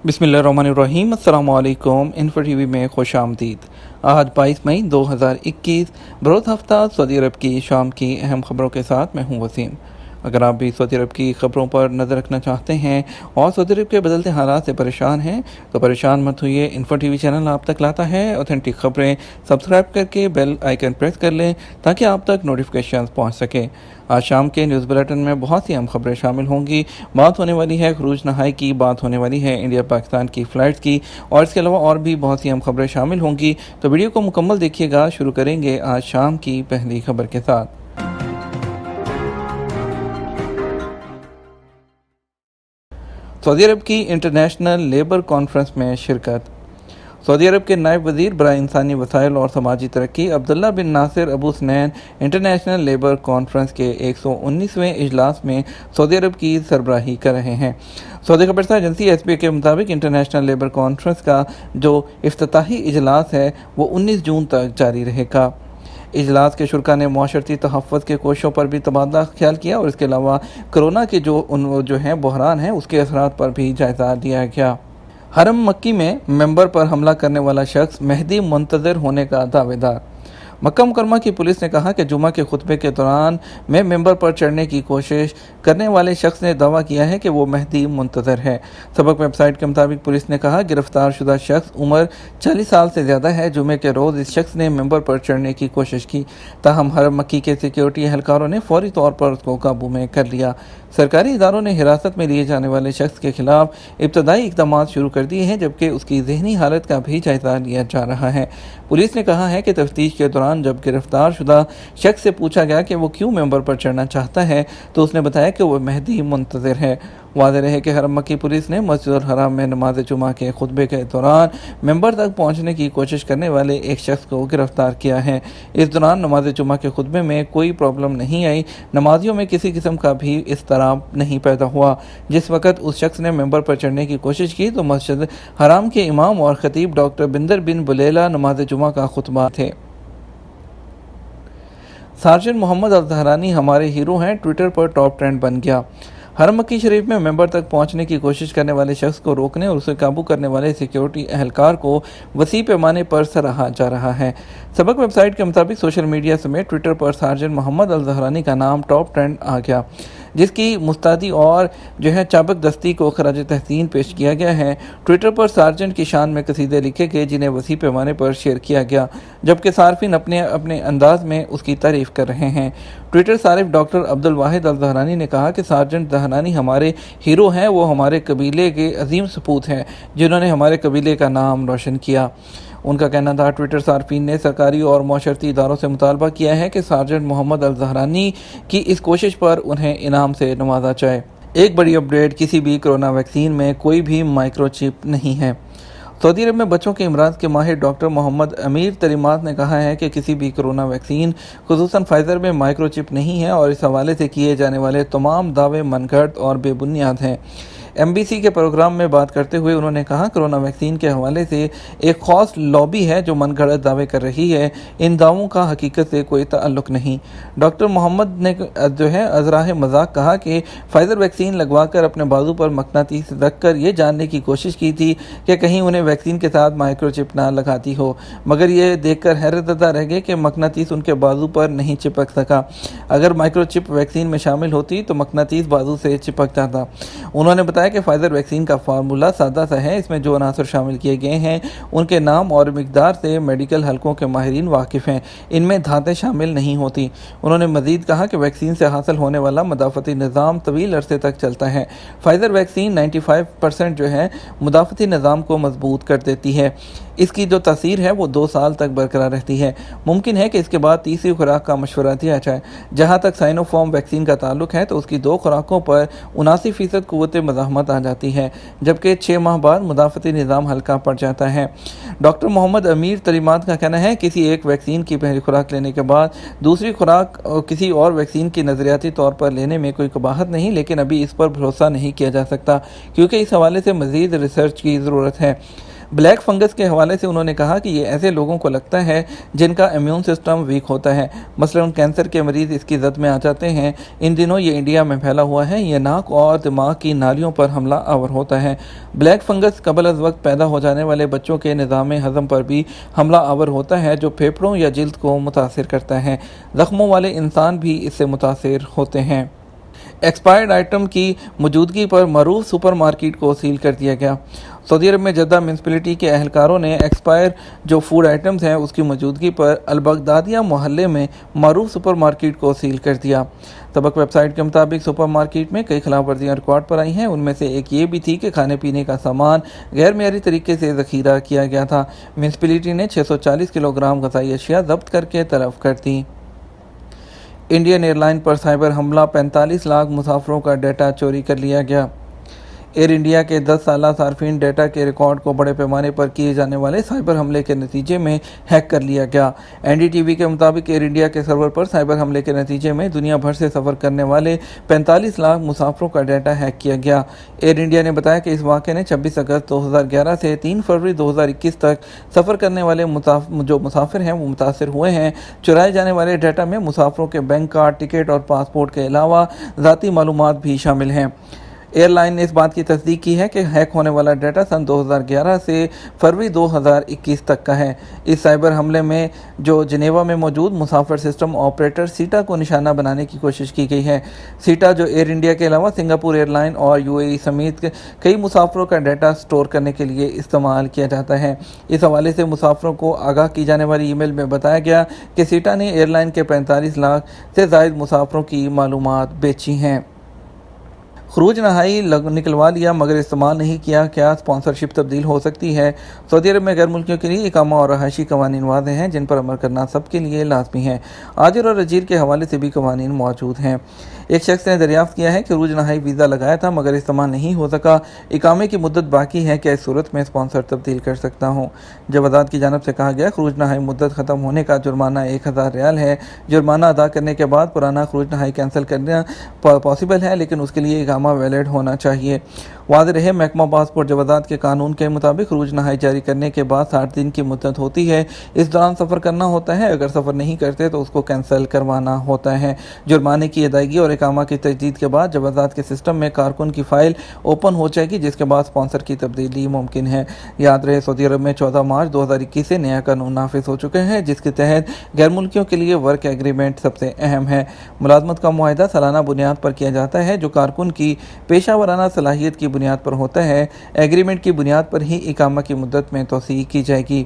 बिस्मिल्लाहिर्रहमानिर्रहीम। अस्सलामु अलैकुम। इन्फो टीवी में खुश आमदीद। आज 22 मई 2021 बरोज़ हफ्ता सऊदी अरब की शाम की अहम खबरों के साथ मैं हूं वसीम। अगर आप भी सऊदी अरब की खबरों पर नज़र रखना चाहते हैं और सऊदी अरब के बदलते हालात से परेशान हैं तो परेशान मत होइए। इन्फो टीवी चैनल आप तक लाता है ऑथेंटिक खबरें। सब्सक्राइब करके बेल आइकन प्रेस कर लें ताकि आप तक नोटिफिकेशन पहुंच सके। आज शाम के न्यूज़ बुलेटिन में बहुत सी अहम खबरें शामिल होंगी। बात होने वाली है खरूज नहाई की, बात होने वाली है इंडिया पाकिस्तान की फ़्लाइट्स की और इसके अलावा और भी बहुत सी अहम खबरें शामिल होंगी। तो वीडियो को मुकम्मल देखिएगा। शुरू करेंगे आज शाम की पहली खबर के साथ। सऊदी अरब की इंटरनेशनल लेबर कॉन्फ्रेंस में शिरकत। सऊदी अरब के नायब वज़ीर बराए इंसानी वसाइल और समाजी तरक्की Abdullah bin Nasir Abu Snain International Labour Conference के 119वें इजलास में सऊदी अरब की सरबराही कर रहे हैं। सऊदी खबरसार एजेंसी एसपी के मुताबिक इंटरनेशनल लेबर कॉन्फ्रेंस का जो इफ्तिताही इजलास है वो 19 जून तक जारी रहेगा। इजलास के शुरा ने मुआशरती तहफ़्फ़ुज़ के कोशिशों पर भी तबादला ख्याल किया और इसके अलावा कोरोना के जो है बहरान है उसके असरात पर भी जायज़ा लिया गया। हरम मक्की में मेंबर पर हमला करने वाला शख्स मेहदी मुंतज़र होने का दावेदार। मक्का मुकरमा की पुलिस ने कहा कि जुमा के खुतबे के दौरान में मेंबर पर चढ़ने की कोशिश करने वाले शख्स ने दावा किया है कि वो मेहदी मुंतज़र है। सबक वेबसाइट के मुताबिक पुलिस ने कहा गिरफ्तार शुदा शख्स उम्र 40 साल से ज़्यादा है। जुमे के रोज़ इस शख्स ने मेंबर पर चढ़ने की कोशिश की, ताहम हरम मक्की के सिक्योरिटी एहलकारों ने फौरी तौर पर उसको काबू में कर लिया। सरकारी इदारों ने हिरासत में लिए जाने वाले शख्स के खिलाफ इब्तदाई इक़दामात शुरू कर दिए हैं, जबकि उसकी ज़हनी हालत का भी जायज़ा लिया जा रहा है। पुलिस ने कहा है कि तफ्तीश के दौरान जब गिरफ्तार शुदा शख्स से पूछा गया कि वो क्यों मेंबर पर चढ़ना चाहता है तो उसने बताया कि वो मेहदी मुंतज़र है। वाज़ेह रहे कि हरम मक्की पुलिस ने मस्जिदुल हराम में नमाज जुमा के खुतबे के दौरान मेंबर तक पहुंचने की कोशिश करने वाले एक शख्स को गिरफ्तार किया है। इस दौरान नमाज जुमा के खुतबे में कोई प्रॉब्लम नहीं आई। नमाजियों में किसी किस्म का भी इज़्तिराब नहीं पैदा हुआ। जिस वक्त उस शख्स ने मेंबर पर चढ़ने की कोशिश की तो मस्जिद हराम के इमाम और खतीब डॉक्टर बिंदर बिन बुलेला नमाज जुमा का खुतबा थे। सार्जेंट मोहम्मद अल-ज़हरानी हमारे हीरो हैं, ट्विटर पर टॉप ट्रेंड बन गया। हरम मक्की शरीफ में मेंबर तक पहुंचने की कोशिश करने वाले शख्स को रोकने और उसे काबू करने वाले सिक्योरिटी एहलकार को वसी पैमाने पर सराहा जा रहा है। सबक वेबसाइट के मुताबिक सोशल मीडिया समेत ट्विटर पर सार्जेंट मोहम्मद अल-ज़हरानी का नाम टॉप ट्रेंड आ गया, जिसकी मुस्तादी और चाबक दस्ती को खराज तहसीन पेश किया गया है। ट्विटर पर सार्जेंट की शान में कसीदे लिखे गए जिन्हें वसी पैमाने पर शेयर किया गया, जबकि सार्फिन अपने अपने अंदाज में उसकी तारीफ कर रहे हैं। ट्विटर सारिफ डॉक्टर अब्दुल वाहिद अल-ज़हरानी ने कहा कि सार्जेंट ज़हरानी हमारे हीरो हैं, वो हमारे कबीले के अजीम सपूत हैं जिन्होंने हमारे कबीले का नाम रोशन किया। उनका कहना था ट्विटर सार्फिन ने सरकारी और मुआशरती इदारों से मुतालबा किया है कि सार्जेंट मोहम्मद अल-ज़हरानी की इस कोशिश पर उन्हें इनाम से नवाजा जाए। एक बड़ी अपडेट, किसी भी कोरोना वैक्सीन में कोई भी माइक्रोचिप नहीं है। सऊदी अरब में बच्चों के अमराज के माहिर डॉक्टर मोहम्मद अमीर तरीमात ने कहा है कि किसी भी कोरोना वैक्सीन खुसूसन फाइज़र में माइक्रोचिप नहीं है और इस हवाले से किए जाने वाले तमाम दावे मनगढ़ंत और बेबुनियाद हैं। MBC के प्रोग्राम में बात करते हुए उन्होंने कहा कोरोना वैक्सीन के हवाले से एक ख़ास लॉबी है जो मनगढ़ंत दावे कर रही है। इन दावों का हकीकत से कोई ताल्लुक़ नहीं। डॉक्टर मोहम्मद ने अज़राह मजाक कहा कि फाइज़र वैक्सीन लगवाकर अपने बाजू पर मकनातीस रख कर ये जानने की कोशिश की थी कि कहीं उन्हें वैक्सीन के साथ माइक्रोचिप ना लगाती हो, मगर ये देखकर हैरतज़दा रह गए कि मकनातीस उनके बाजू पर नहीं चिपक सका। अगर माइक्रोचिप वैक्सीन में शामिल होती तो मकनातीस बाजू से चिपक जाता। उन्होंने बताया कि फाइज़र वैक्सीन का फार्मूला सादा सा है। इसमें जो अनासर शामिल किए गए हैं उनके नाम और मिकदार से मेडिकल हलकों के माहिरीन वाकिफ़ हैं। इनमें धातें शामिल नहीं होती। उन्होंने मज़ीद कहा कि वैक्सीन से हासिल होने वाला मुदाफ़ती निज़ाम तवील अरसे तक चलता है। फाइज़र वैक्सीन 95% मुदाफ़ती निज़ाम को मजबूत कर देती है। इसकी जो तासीर है वो 2 साल तक बरकरार रहती है। मुमकिन है कि इसके बाद तीसरी खुराक का मशवरा दिया जाए। जहाँ तक साइनोफार्म वैक्सीन का ताल्लुक है तो उसकी 2 खुराकों पर 79% क़ुव्वत मज़ाहमत आ जाती है, जबकि 6 माह बाद मुदाफ़ती निज़ाम हल्का पड़ जाता है। डॉक्टर मोहम्मद अमीर तरीमात का कहना है किसी एक वैक्सीन की पहली खुराक लेने के बाद दूसरी खुराक किसी और वैक्सीन की नज़रियाती तौर पर लेने में कोई कबाहत नहीं, लेकिन अभी इस पर भरोसा नहीं किया जा सकता क्योंकि इस हवाले से मज़ीद रिसर्च की ज़रूरत है। ब्लैक फंगस के हवाले से उन्होंने कहा कि ये ऐसे लोगों को लगता है जिनका इम्यून सिस्टम वीक होता है, मसलन कैंसर के मरीज़ इसकी जद में आ जाते हैं। इन दिनों ये इंडिया में फैला हुआ है। ये नाक और दिमाग की नालियों पर हमला आवर होता है। ब्लैक फंगस कबल अज़ वक्त पैदा हो जाने वाले बच्चों के निज़ाम हज़म पर भी हमला आवर होता है, जो फेफड़ों या जिल्द को मुतासिर करता है। ज़ख्मों वाले इंसान भी इससे मुतासिर होते हैं। एक्सपायर्ड आइटम की मौजूदगी पर मरूफ सुपर मार्केट को सील कर दिया गया। सऊदी अरब में जद्दा म्यूनसिपैलिटी के अहलकारों ने एक्सपायर जो फूड आइटम्स हैं उसकी मौजूदगी पर अलबगदादिया मोहल्ले में मरूफ सुपर मार्केट को सील कर दिया। सबक वेबसाइट के मुताबिक सुपर मार्केट में कई खिलाफ वर्जियाँ रिकॉर्ड पर आई हैं। उनमें से एक ये भी थी कि खाने पीने का सामान गैर मेयारी तरीके से ज़ख़ीरा किया गया था। म्यूनसिपैलिटी ने 640 किलोग्राम ग़िज़ाई अशिया ज़ब्त करके तलब कर दी। इंडियन एयरलाइन पर साइबर हमला, 45 लाख मुसाफिरों का डेटा चोरी कर लिया गया। एयर इंडिया के 10 साला सार्फिन डेटा के रिकॉर्ड को बड़े पैमाने पर किए जाने वाले साइबर हमले के नतीजे में हैक कर लिया गया। एनडीटीवी के मुताबिक एयर इंडिया के सर्वर पर साइबर हमले के नतीजे में दुनिया भर से सफ़र करने वाले 45 लाख मुसाफिरों का डेटा हैक किया गया। एयर इंडिया ने बताया कि इस वाक़े ने 26 अगस्त 2011 से 3 फरवरी 2021 तक सफ़र करने वाले जो मुसाफिर हैं वो मुतासर हुए हैं। चुराए जाने वाले डेटा में मुसाफिरों के बैंक कार्ड, टिकट और पासपोर्ट के अलावा ज़ाती मालूमात भी शामिल हैं। एयरलाइन ने इस बात की तस्दीक की है कि हैक होने वाला डाटा सन 2011 से फरवरी 2021 तक का है। इस साइबर हमले में जो जिनेवा में मौजूद मुसाफिर सिस्टम ऑपरेटर सीटा को निशाना बनाने की कोशिश की गई है। सीटा जो एयर इंडिया के अलावा सिंगापुर एयरलाइन और यूएई समेत कई मुसाफिरों का डाटा स्टोर करने के लिए इस्तेमाल किया जाता है। इस हवाले से मुसाफिरों को आगाह की जाने वाली ईमेल में बताया गया कि सीटा ने एयरलाइन के 45 लाख से ज़ायद मुसाफिरों की मालूमात बेची हैं। खरूज नहाई निकलवा लिया मगर इस्तेमाल नहीं किया, क्या स्पॉन्सरशिप तब्दील हो सकती है? सऊदी अरब में गैर मुल्कियों के लिए इकामा और रहायशी कवानीन वाज़ेह हैं जिन पर अमल करना सबके लिए लाजमी है। आजिर और अजीर के हवाले से भी कवानीन मौजूद हैं। एक शख्स ने दरियाफ्त किया है कि खरूज नहाई वीज़ा लगाया था मगर इस्तेमाल नहीं हो सका, इकामे की मुद्दत बाकी है, क्या इस सूरत में स्पॉन्सर तब्दील कर सकता हूँ? जवादात की जानब से कहा गया खरूज नहाई मुद्दत ख़त्म होने का जुर्माना 1000 रियाल है। जुर्माना अदा करने के बाद पुराना खरूज नहाई कैंसिल करना पॉसिबल है, लेकिन उसके लिए इकामा वैलिड होना चाहिए। वाज़ेह रहे, महकमा पासपोर्ट जवादात के कानून के मुताबिक खरूज नहाई जारी करने के बाद 60 दिन की मुद्दत होती है। इस दौरान सफ़र करना होता है। अगर सफ़र नहीं करते तो उसको कैंसिल करवाना होता है। जुर्माने की अदायगी और इकामा की तजदीद के बाद जवादात के सिस्टम में कारकुन की फ़ाइल ओपन हो जाएगी, जिसके बाद स्पॉन्सर की तब्दीली मुमकिन है। याद रहे, सऊदी अरब में 14 मार्च 2021 से नया कानून नाफिज हो चुके हैं, जिसके तहत गैर मुल्कियों के लिए वर्क एग्रीमेंट सबसे अहम है। मुलाजमत का मुआहदा सालाना बुनियाद पर किया जाता है, जो कारकुन की पेशा वराना सलाहियत की बुनियाद पर होता है। एग्रीमेंट की बुनियाद पर ही इकामा की मुद्दत में तोसी की जाएगी।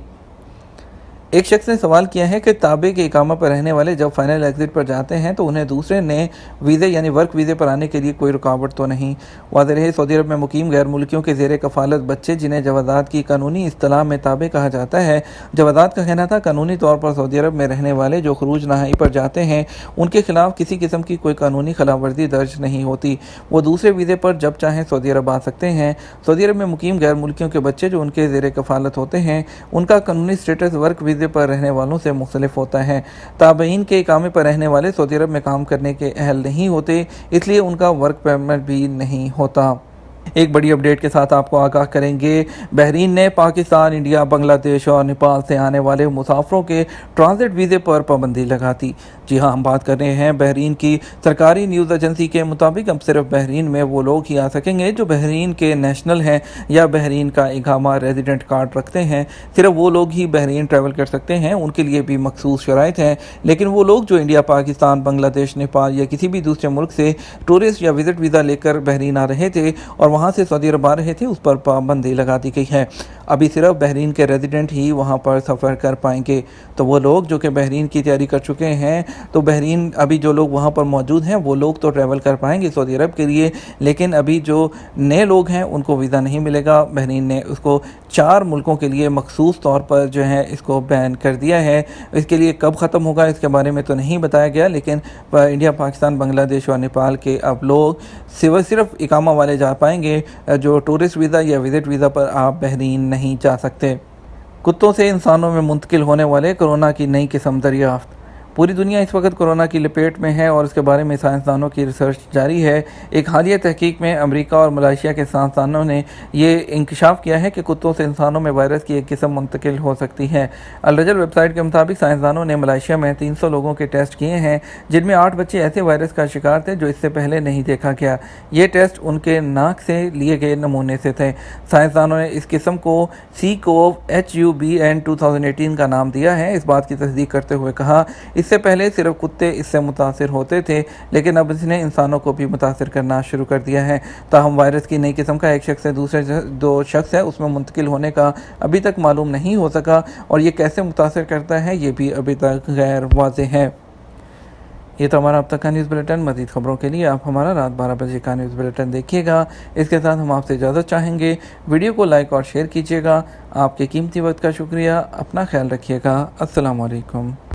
एक शख्स ने सवाल किया है कि ताबे के इकामा पर रहने वाले जब फाइनल एग्जिट पर जाते हैं तो उन्हें दूसरे नए वीज़े यानी वर्क वीज़े पर आने के लिए कोई रुकावट तो नहीं? वाज़ेह रहे, सऊदी अरब में मुकीम गैर मुल्कियों के ज़ेर कफ़ालत बच्चे, जिन्हें जवादात की कानूनी इस्तिलाह में ताबे कहा जाता है, जवादात का कहना था कानूनी तौर पर सऊदी अरब में रहने वाले जो खरूज नहाई पर जाते हैं उनके खिलाफ किसी किस्म की कोई कानूनी खिलाफ वर्जी दर्ज नहीं होती। वो दूसरे वीज़े पर जब चाहें सऊदी अरब आ सकते हैं। सऊदी अरब में मुकीम गैर मुल्कियों के बच्चे जो उनके ज़ेर कफ़ालत होते हैं उनका कानूनी स्टेटस वर्क वीज़े पर रहने वालों से मुख्तलिफ होता है। ताबईन के इकामे पर रहने वाले सऊदी अरब में काम करने के अहल नहीं होते, इसलिए उनका वर्क परमिट भी नहीं होता। एक बड़ी अपडेट के साथ आपको आगाह करेंगे। बहरीन ने पाकिस्तान, इंडिया, बांग्लादेश और नेपाल से आने वाले मुसाफिरों के ट्रांजिट वीज़े पर पाबंदी लगा दी। जी हाँ, हम बात कर रहे हैं बहरीन की सरकारी न्यूज़ एजेंसी के मुताबिक अब सिर्फ बहरीन में वो लोग ही आ सकेंगे जो बहरीन के नेशनल हैं या बहरीन का इकामा रेजिडेंट कार्ड रखते हैं। सिर्फ वो लोग ही बहरीन ट्रैवल कर सकते हैं, उनके लिए भी मखसूस शराइत हैं। लेकिन वो लोग जो इंडिया, पाकिस्तान, बांग्लादेश, नेपाल या किसी भी दूसरे मुल्क से टूरिस्ट या विजिट वीज़ा लेकर बहरीन आ रहे थे और वहाँ से सऊदी अरब आ रहे थे, उस पर पाबंदी लगा दी गई है। अभी सिर्फ बहरीन के रेजिडेंट ही वहाँ पर सफ़र कर पाएंगे। तो वो लोग जो कि बहरीन की तैयारी कर चुके हैं, तो बहरीन अभी जो लोग वहाँ पर मौजूद हैं वो लोग तो ट्रैवल कर पाएंगे सऊदी अरब के लिए, लेकिन अभी जो नए लोग हैं उनको वीज़ा नहीं मिलेगा। बहरीन ने उसको 4 मुल्कों के लिए मखसूस तौर पर जो है इसको बैन कर दिया है। इसके लिए कब ख़त्म होगा इसके बारे में तो नहीं बताया गया, लेकिन इंडिया, पाकिस्तान, बांग्लादेश और नेपाल के अब लोग सिर्फ इकामा वाले जा पाएंगे। जो टूरिस्ट वीज़ा या विजिट वीज़ा पर आप बहरीन नहीं जा सकते। कुत्तों से इंसानों में मुंतकिल होने वाले कोरोना की नई किस्म दरियाफ्त। पूरी दुनिया इस वक्त कोरोना की लपेट में है और इसके बारे में साइंसदानों की रिसर्च जारी है। एक हालिया तहकीक में अमेरिका और मलेशिया के साइंसदानों ने ये इंकशाफ किया है कि कुत्तों से इंसानों में वायरस की एक किस्म मुंतकिल हो सकती है। अल-रजल वेबसाइट के मुताबिक साइंसदानों ने मलेशिया में 300 लोगों के टेस्ट किए हैं, जिनमें 8 बच्चे ऐसे वायरस का शिकार थे जो इससे पहले नहीं देखा गया। ये टेस्ट उनके नाक से लिए गए नमूने से थे। साइंसदानों ने इस किस्म को CoV-HUBN 2018 का नाम दिया है। इस बात की तस्दीक करते हुए कहा, इससे पहले सिर्फ कुत्ते इससे मुतासिर होते थे, लेकिन अब इसने इंसानों को भी मुतासिर करना शुरू कर दिया है। ताहम वायरस की नई किस्म का एक शख्स से दूसरे जो शख्स है उसमें मुंतकिल होने का अभी तक मालूम नहीं हो सका, और ये कैसे मुतासिर करता है ये भी अभी तक गैर वाज़ेह है। ये तो हमारा अब तक का न्यूज़ बुलेटिन। मज़ीद खबरों के लिए आप हमारा रात 12 बजे का न्यूज़ बुलेटिन देखिएगा। इसके साथ हम आपसे इजाज़त चाहेंगे। वीडियो को लाइक और शेयर कीजिएगा। आपके कीमती वक्त का शुक्रिया। अपना ख्याल रखिएगा। अस्सलाम वालेकुम।